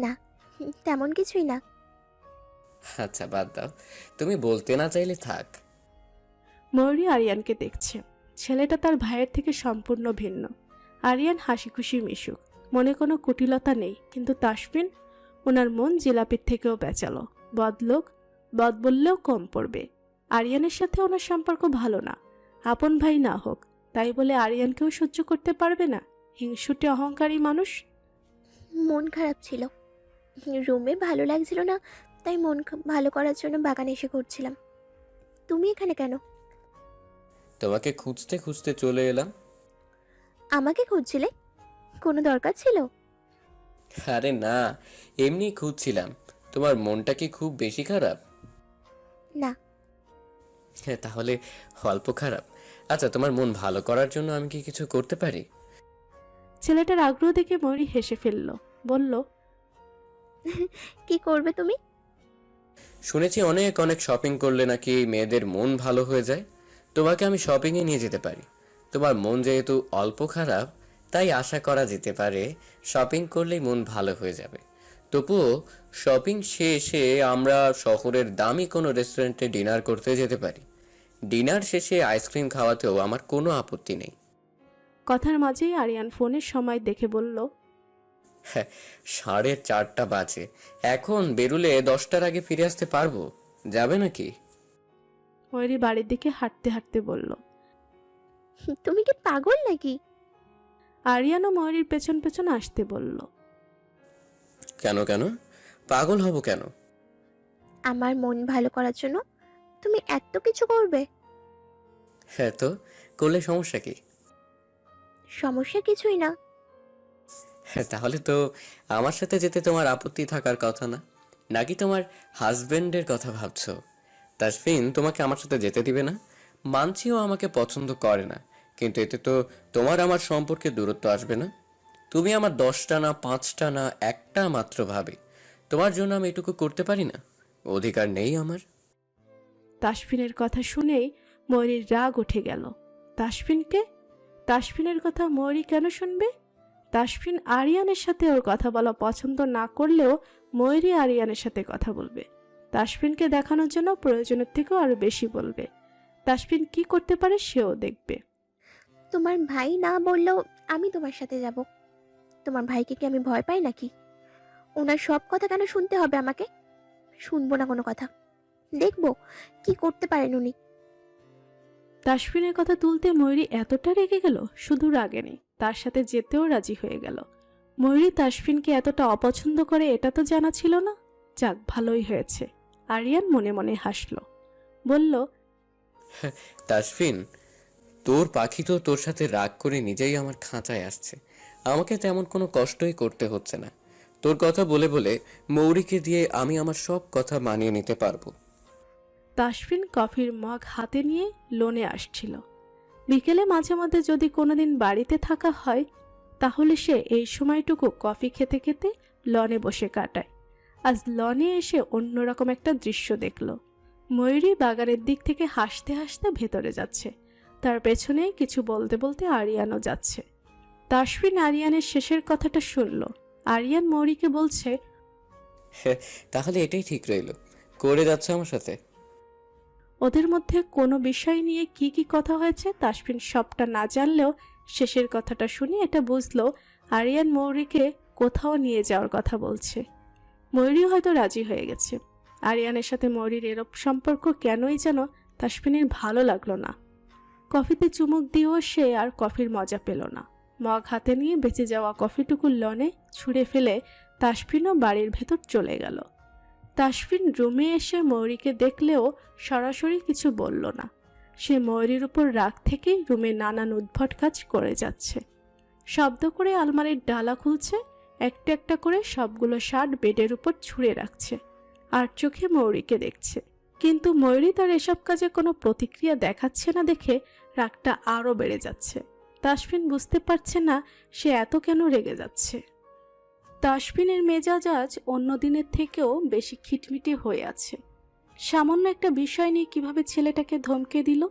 না, তেমন কিছুই না। আচ্ছা বাদ দাও, তুমি বলতে না চাইলে থাক। ময়ূরী আরিয়ানকে দেখছে। ছেলেটা তার ভাইয়ের থেকে সম্পূর্ণ ভিন্ন। আরিয়ান হাসি খুশি মিশুক, মনে কোনো কুটিলতা নেই, কিন্তু তাসফিন, ওনার মন জিলাপির থেকেও বেচালো। বদলোক, বদ বললেও কম পড়বে। আরিয়ানের সাথে ওনার সম্পর্ক ভালো না, আপন ভাই না হোক তাই বলে আরিয়ানকেও সহ্য করতে পারবে না? হিংসুটে অহংকারী মানুষ। মন খারাপ ছিল, রুমে ভালো লাগছিল না, তাই ভালো করার জন্য বাগানে এসে ঘুরছিলাম। তুমি এখানে কেন? তোমাকে খুঁজতে খুঁজতে চলে এলাম। আমাকে খুঁজছিলে? কোনো দরকার ছিল? আরে না, এমনি খুঁজছিলাম। তোমার মনটা কি খুব বেশি খারাপ? না। হ্যাঁ, তাহলে অল্প খারাপ। আচ্ছা, তোমার মন ভালো করার জন্য আমি কি কিছু করতে পারি? ছেলেটার আগ্রহ দেখে ময়ূরী হেসে ফেলল, বলল, কি করবে তুমি? শুনেছি অনেক অনেক শপিং করলে নাকি মেয়েদের মন ভালো হয়ে যায়। তোমাকে আমি শপিংয়ে নিয়ে যেতে পারি। তোমার মন যেহেতু অল্প খারাপ, তাই আশা করা যেতে পারে শপিং করলেই মন ভালো হয়ে যাবে। তবুও শপিং শেষে আমরা শহরের দামি কোনো রেস্টুরেন্টে ডিনার করতে যেতে পারি। ডিনার শেষে আইসক্রিম খাওয়াতেও আমার কোনো আপত্তি নেই। কথার মাঝেই আরিয়ান ফোনের সময় দেখে বলল, হ্যাঁ, 4:30 বাজে। এখন বেরুলে 10টার আগে ফিরে আসতে পারবো? যাবে নাকি? ময়ূরী বাড়ির দিকে হাঁটতে হাঁটতে বলল। তুমি কি পাগল নাকি? আরিয়ানও ময়ূরীর পেছন পেছন আসতে বলল। কেন কেন পাগল হব কেন? আমার মন ভালো করার জন্য তুমি এত কিছু করবে? হ্যাঁ, তো করলে সমস্যা কি? সমস্যা কিছুই না। হ্যাঁ, তাহলে তো আমার সাথে যেতে তোমার আপত্তি থাকার কথা না। নাকি তোমার হাজবেন্ডের কথা ভাবছো? তাসফিন তোমাকে আমার সাথে যেতে দিবে না। মানছিও আমাকে পছন্দ করে না, কিন্তু এতে তো তোমার আমার সম্পর্কে দূরত্ব আসবে না। তুমি আমার 10টা না 5টা না একটা মাত্র ভাবে। তোমার জন্য আমি এটুকু করতে পারি না? অধিকার নেই আমার? তাসফিনের কথা শুনেই ময়ূরীর রাগ উঠে গেল। তাসফিনকে? তাসফিনের কথা ময়ূরী কেন শুনবে? তাসফিন আরিয়ানের সাথে ওর কথা বলা পছন্দ না করলেও ময়ূরী আরিয়ানের সাথে কথা বলবে। তাসফিনকে দেখানোর জন্য প্রয়োজনের থেকেও আরো বেশি বলবে। তাসফিন কি করতে পারে সেও দেখবে। তোমার ভাই না বললেও আমি তোমার সাথে যাব। তোমার ভাইকে কি আমি ভয় পাই নাকি? ওনার সব কথা কেন শুনতে হবে আমাকে? শুনবো না কোনো কথা। দেখবো কি করতে পারেন উনি। তাসফিনের কথা তুলতে ময়ূরী এতটা রেগে গেল, শুধু রাগে নেই, তার সাথে যেতেও রাজি হয়ে গেল। ময়ূরী তাসফিনকে এতটা অপছন্দ করে এটা তো জানা ছিল না। যাক, ভালোই হয়েছে। আরিয়ান মনে মনে হাসল, বলল, তাসফিন, তোর পাখি তো তোর সাথে রাগ করে নিজেই আমার খাঁচায় আসছে। আমাকে তেমন কোনো কষ্টই করতে হচ্ছে না। তোর কথা বলে বলে মৌরিকে দিয়ে আমি আমার সব কথা মানিয়ে নিতে পারবো। তাসফিন কফির মগ হাতে নিয়ে লোনে আসছিল। বিকেলে মাঝে মধ্যে যদি কোনোদিন বাড়িতে থাকা হয়, তাহলে সে এই সময়টুকু কফি খেতে খেতে লনে বসে কাটায়। আজ লনে এসে অন্যরকম একটা দৃশ্য দেখল। ময়ূরী বাগানের দিক থেকে হাসতে হাসতে ভেতরে যাচ্ছে, তার পেছনে কিছু বলতে বলতে আরিয়ানও যাচ্ছে। তাসফিন আরিয়ানের শেষের কথাটা শুনল। আরিয়ান ময়ূরীকে বলছে, তাহলে এটাই ঠিক রইল, করে যাচ্ছ আমার সাথে? ওদের মধ্যে কোনো বিষয় নিয়ে কি কি কথা হয়েছে তাসফিন সবটা না জানলেও শেষের কথাটা শুনে এটা বুঝলো আরিয়ান ময়ূরীকে কোথাও নিয়ে যাওয়ার কথা বলছে। ময়ূরী হয়তো রাজি হয়ে গেছে। আরিয়ানের সাথে ময়ূরীর এরূপ সম্পর্ক কেনই যেন তাসফিনের ভালো লাগলো না। কফিতে চুমুক দিয়েও সে আর কফির মজা পেল না। মগ হাতে নিয়ে বেঁচে যাওয়া কফিটুকু লনে ছুঁড়ে ফেলে তাসফিনও বাড়ির ভেতর চলে গেল। তাসফিন রুমে এসে ময়ূরীকে দেখলেও সরাসরি কিছু বলল না। সে ময়ূরীর উপর রাগ থেকেই রুমে নানান উদ্ভট কাজ করে যাচ্ছে। শব্দ করে আলমারির ডালা খুলছে, একটা একটা করে সবগুলো শার্ট বেডের উপর ছুঁড়ে রাখছে, আর চোখে ময়ূরীকে দেখছে। কিন্তু ময়ূরী তার এসব কাজে কোনো প্রতিক্রিয়া দেখাচ্ছে না দেখে রাগটা আরও বেড়ে যাচ্ছে। তাসফিন বুঝতে পারছে না সে এত কেন রেগে যাচ্ছে। তাসফিনের মেজাজ আজ অন্য দিনের থেকেও বেশি খিটমিটে হয়ে আছে। সামান্য একটা বিষয় নিয়ে কিভাবে ছেলেটাকে ধমকে দিল।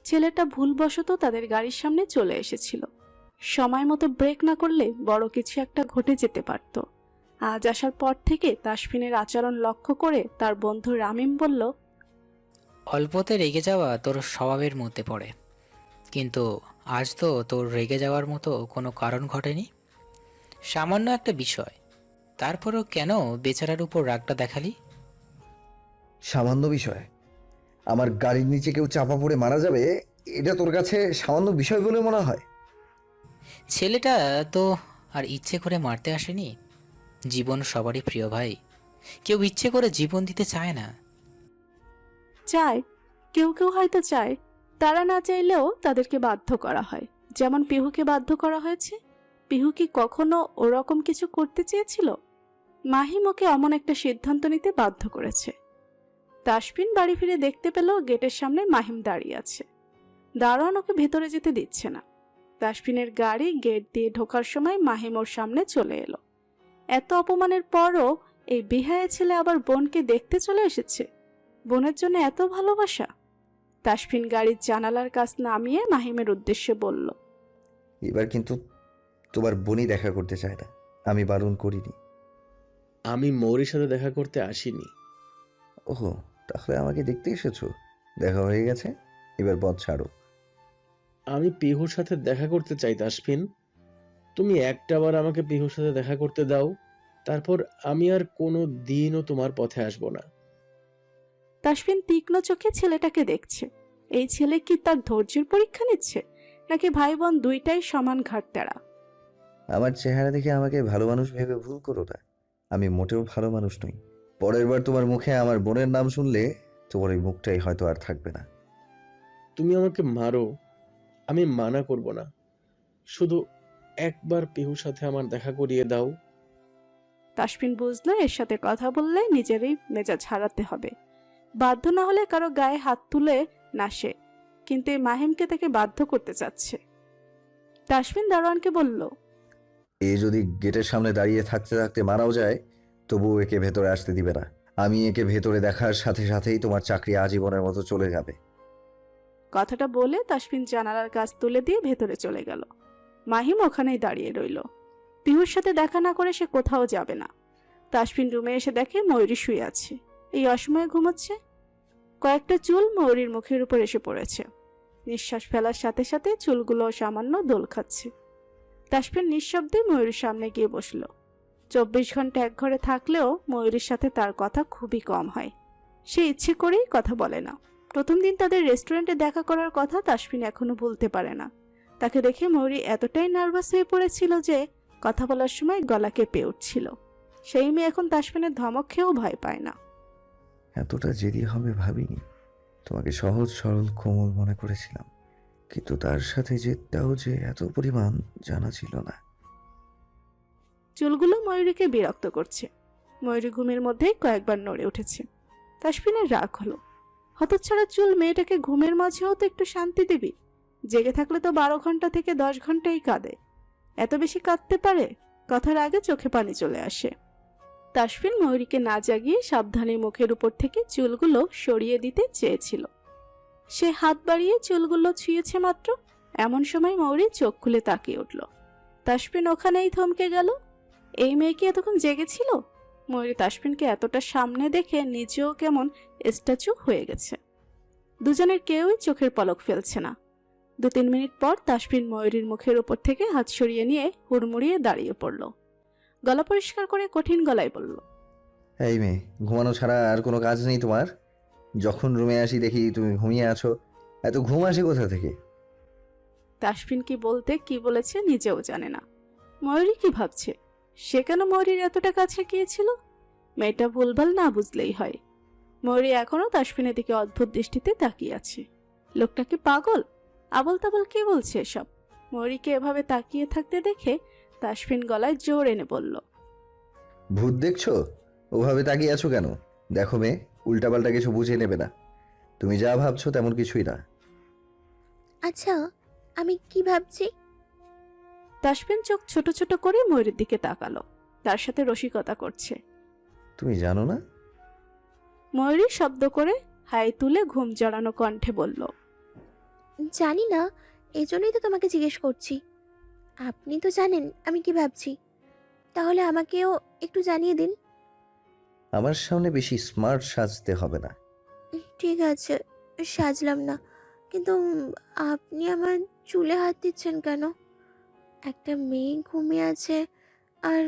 ছেলেটা ভুলবশত তাদের গাড়ির সামনে চলে এসেছিল। সময় মতো ব্রেক না করলে বড় কিছু একটা ঘটে যেতে পারত। আজ আসার পর থেকে তাসফিনের আচরণ লক্ষ্য করে তার বন্ধু রামিম বলল, অল্পতে রেগে যাওয়া তোর স্বভাবের মধ্যে পড়ে, কিন্তু আজ তো তোর রেগে যাওয়ার মতো কোনো কারণ ঘটেনি। সামান্য একটা বিষয়, তারপরও কেন বেচারার উপর রাগটা দেখালি? সামান্য বিষয়? আমার গাড়ির নিচে কেউ চাপা পড়ে মারা যাবে, এটা তোর কাছে সামান্য বিষয় বলে মনে হয়? ছেলেটা তো আর ইচ্ছে করে মারতে আসেনি। জীবন সবারই প্রিয় ভাই, কেউ ইচ্ছে করে জীবন দিতে চায় না। চায়, কেউ কেউ হয়তো চায়, তারা না চাইলেও তাদেরকে বাধ্য করা হয়, যেমন পিহুকে বাধ্য করা হয়েছে। পিহু কি কখনো ওরকম কিছু করতে চেয়েছিল? মাহিম ওকে অমন একটা সিদ্ধান্ত নিতে বাধ্য করেছে। তাসফিন বাড়ি ফিরে দেখতে পেল গেটের সামনে মাহিম দাঁড়িয়ে আছে। দারোয়ান ওকে ভেতরে যেতে দিচ্ছে না। তাসফিনের গাড়ি গেট দিয়ে ঢোকার সময় মাহিম ওর সামনে চলে এলো। এত অপমানের পরও এই বেহায়া ছেলে আবার বোনকে দেখতে চলে এসেছে। বোনের জন্য এত ভালোবাসা। তাসফিন গাড়ির জানালার কাছ নামিয়ে মাহিমের উদ্দেশ্যে বলল, এবার কিন্তু তোমার বোনই দেখা করতে চায় না, আমি বারণ করিনি। আমি মৌরির সাথে দেখা করতে আসিনি। ওহো, তাহলে আমাকে দেখতে এসেছো? দেখা হয়ে গেছে, এবার পথ ছাড়ো। আমি পিহুর সাথে দেখা করতে চাই তাসফিন। তুমি একটাবার আমাকে পিহুর সাথে দেখা করতে দাও, তারপর আমি আর কোনো দিনও তোমার পথে আসবো না। তাসফিন তীক্ষ্ণ চোখে ছেলেটাকে দেখছে। এই ছেলে কি তার ধৈর্যের পরীক্ষা নিচ্ছে, নাকি ভাই বোন দুইটাই সমান ঘাটতেরা? আমার চেহারা দেখে আমাকে ভালো মানুষ ভেবে ভুল করো না, আমি মোটেও ভালো মানুষ নই। পরের বার তোমার মুখে আমার বোনের নাম শুনলে তোমার ওই মুখটাই হয়তো আর থাকবে না। তুমি আমাকে মারো, আমি মানা করব না। শুধু একবার পিহুর সাথে আমার দেখা করিয়ে দাও। তাসফিন বুঝলো এর সাথে কথা বললে নিজেরই মেজাজ হারাতে হবে। বাধ্য না হলে কারো গায়ে হাত তুলে না সে, কিন্তু এই মাহিমকে তাকে বাধ্য করতে চাচ্ছে। তাসফিন দারোয়ানকে বলল, এ যদি গেটের সামনে দাঁড়িয়ে থাকতে থাকতে মারাও যায়, তবুও একে ভেতরে আসতে দিবে না। আমি একে ভেতরে দেখার সাথে সাথেই তোমার চাকরি আজীবনের মতো চলে যাবে। কথাটা বলে তাসফিন জানালার কাজ তুলে দিয়ে ভেতরে চলে গেল। মাহিম ওখানেই দাঁড়িয়ে রইল। পিহুর সাথে দেখা না করে সে কোথাও যাবে না। তাসফিন রুমে এসে দেখে ময়ূরী শুয়ে আছে, এই অসময়ে ঘুমোচ্ছে। কয়েকটা চুল ময়ূরীর মুখের উপর এসে পড়েছে। নিঃশ্বাস ফেলার সাথে সাথে চুলগুলো সামান্য দোল খাচ্ছে। তাসফিন নিঃশব্দে ময়ূরীর সামনে গিয়ে বসল। 24 ঘন্টা এক ঘরে থাকলেও ময়ূরীর সাথে তার কথা খুবই কম হয়। সে ইচ্ছে করেই কথা বলে না। প্রথম দিন তাদের রেস্টুরেন্টে দেখা করার কথা তাসফিন এখনো ভুলতে পারে না। তাকে দেখে ময়ূরী এতটাই নার্ভাস হয়ে পড়েছিল যে কথা বলার সময় গলা কেঁপে উঠছিল। সেই মেয়ে এখন তাসফিনের ধমক খেয়েও ভয় পায় না। এতটা জেদি হবে ভাবিনি। তোমাকে সহজ সরল কোমল মনে করেছিলাম, কিন্তু তার সাথে জেদটাও যে এত পরিমাণ জানা ছিল না। চুলগুলো ময়ূরীকে বিরক্ত করছে। ময়ূরী ঘুমের মধ্যেই কয়েকবার নড়ে উঠেছে। তাসফিনের রাগ হলো। হতচ্ছাড়া চুল মেয়েটাকে ঘুমের মাঝেও তো একটু শান্তি দিবি। জেগে থাকলে তো 12 ঘন্টা থেকে 10 ঘন্টাই কাঁদে। এত বেশি কাঁদতে পারে? কথার আগে চোখে পানি চলে আসে। তাসফিন ময়ূরীকে না জাগিয়ে সাবধানে মুখের উপর থেকে চুলগুলো সরিয়ে দিতে চেয়েছিল। সে হাত বাড়িয়ে চুলগুলো ছুঁয়েছে মাত্র, এমন সময় ময়ূরী চোখ খুলে তাকিয়ে উঠল। তাসফিন ওখানেই থমকে গেল। এই মেয়ে কি এতক্ষণ জেগেছিল? ময়ূরী তাসফিনকে এতটা সামনে দেখে নিজেও কেমন স্ট্যাচু হয়ে গেছে। দুজনের কেউই চোখের পলক ফেলছে না। 2-3 মিনিট পর তাসফিন ময়ূরীর মুখের উপর থেকে হাত সরিয়ে নিয়ে হুড়মুড়িয়ে দাঁড়িয়ে পড়ল। গলা পরিষ্কার করে কঠিন গলায় বলল, এই মেয়ে, ঘুমানো ছাড়া আর কোনো কাজ নেই তোমার? যখন রুমে আসি দেখি তুমি ঘুমিয়ে আছো, এত ঘুম আসে কোথা থেকে? তাসফিন কি বলতে কি বলেছে নিজেও জানে না। ময়ূরী কি ভাবছে? সে কেন ময়ূরীর এতটা কাছে গিয়েছিল? মেয়েটা ভুলভাল না বুঝলেই হয়। ময়ূরী এখনো তাসফিনের দিকে অদ্ভুত দৃষ্টিতে তাকিয়ে আছে। লোকটা কি পাগল? আবল তাবল কে বলছে এসব? ময়ূরীকে এভাবে তাকিয়ে থাকতে দেখে তাসফিন গলায় জোর এনে বলল, ভূত দেখছো? ওভাবে তাকিয়ে আছো কেন? দেখো মেয়ে, উল্টাপাল্টা কিছু বুঝে নেবে না। তুমি যা ভাবছো তেমন কিছুই না। আচ্ছা, আমি কি ভাবছি? তাসফিন চোখ ছোট ছোট করে ময়ূরীর দিকে তাকালো। তার সাথে রসিকতা করছে। তুমি জানো না? ময়ূরী শব্দ করে হাই তুলে ঘুম জড়ানো কণ্ঠে বলল, জানি না, এজন্যই তো তোমাকে জিজ্ঞেস করছি। আপনি তো জানেন আমি কি ভাবছি, তাহলে আমাকেও একটু জানিয়ে দিন। আমার সামনে বেশি স্মার্ট সাজতে হবে না। ঠিক আছে, সাজলাম না, কিন্তু আপনি আমার চুলে হাত দিচ্ছেন কেন? একটা মেয়ে ঘুমিয়ে আছে আর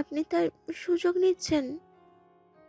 আপনি তার সুযোগ নিচ্ছেন।